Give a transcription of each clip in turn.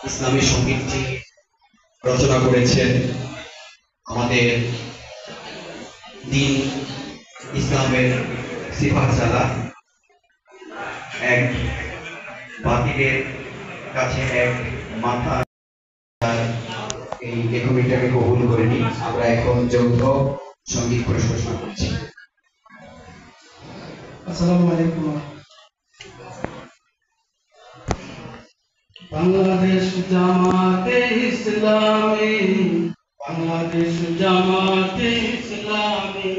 ইসলামী সঙ্গীতটি রচনা করেছেন আমাদের দিন ইসলামের সিফাতসালা, এক বাতিলের কাছে এক মাথা। এই লেখনীটাকে কবুল করে নিই। আমরা এখন যৌথ সঙ্গীত পরিবেশনা করছি। আসসালামু আলাইকুম। বাংলাদেশ জামাতে ইসলামী, বাংলাদেশ জামাতে ইসলামী,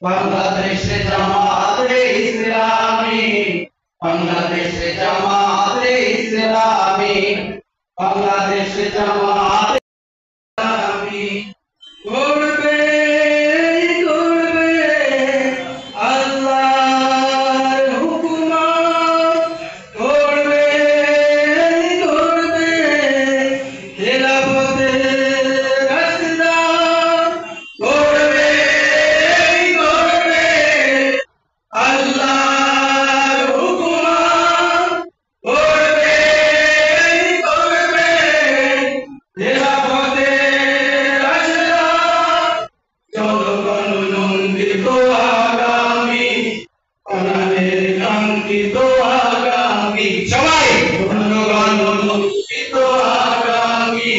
বাংলাদেশ জামাতে ইসলামী, বাংলাদেশ জামাতে ইসলামী, বাংলাদেশ জামাতে ইসলামী করবে করবে আল্লাহর হুকুমত, করবে করবে খেলাফতের রাস্তা, করবে করবে আল্লাহর হুকুমত, করবে করবে খেলাফতের রাস্তা। জনগণ নন্দিত আগামী, কোরআনের কাঙ্ক্ষিত আগামী, সবাই জনগণ নন্দিত আগামী,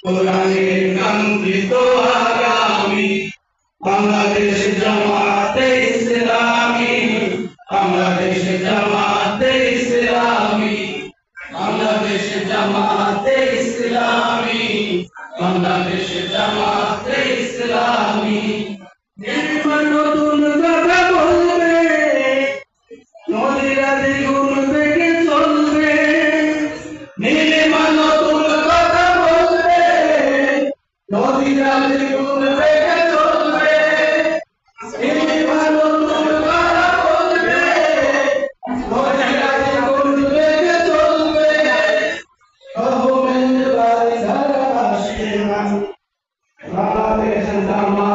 কোরআনের কাঙ্ক্ষিত আগামী। বাংলাদেশ জামাতে ইসলামী, বাংলাদেশ জামাতে ইসলামী, বাংলাদেশ জামাতে ইসলামী, বাংলাদেশ জামাতে ইসলামী। নির্মাণ নতুন কথা বলবে, নদীরা দ্বিগুণ বেগে চলবে। নির্মাণ নতুন কথা বলবে, নদীরা দ্বিগুণ বেগে চলবে। নির্মাণ নতুন কথা বলবে, নদীরা দ্বিগুণ বেগে চলবে। রহমের বাড়ি ধারা আসে না, বাংলাদেশ জামাতে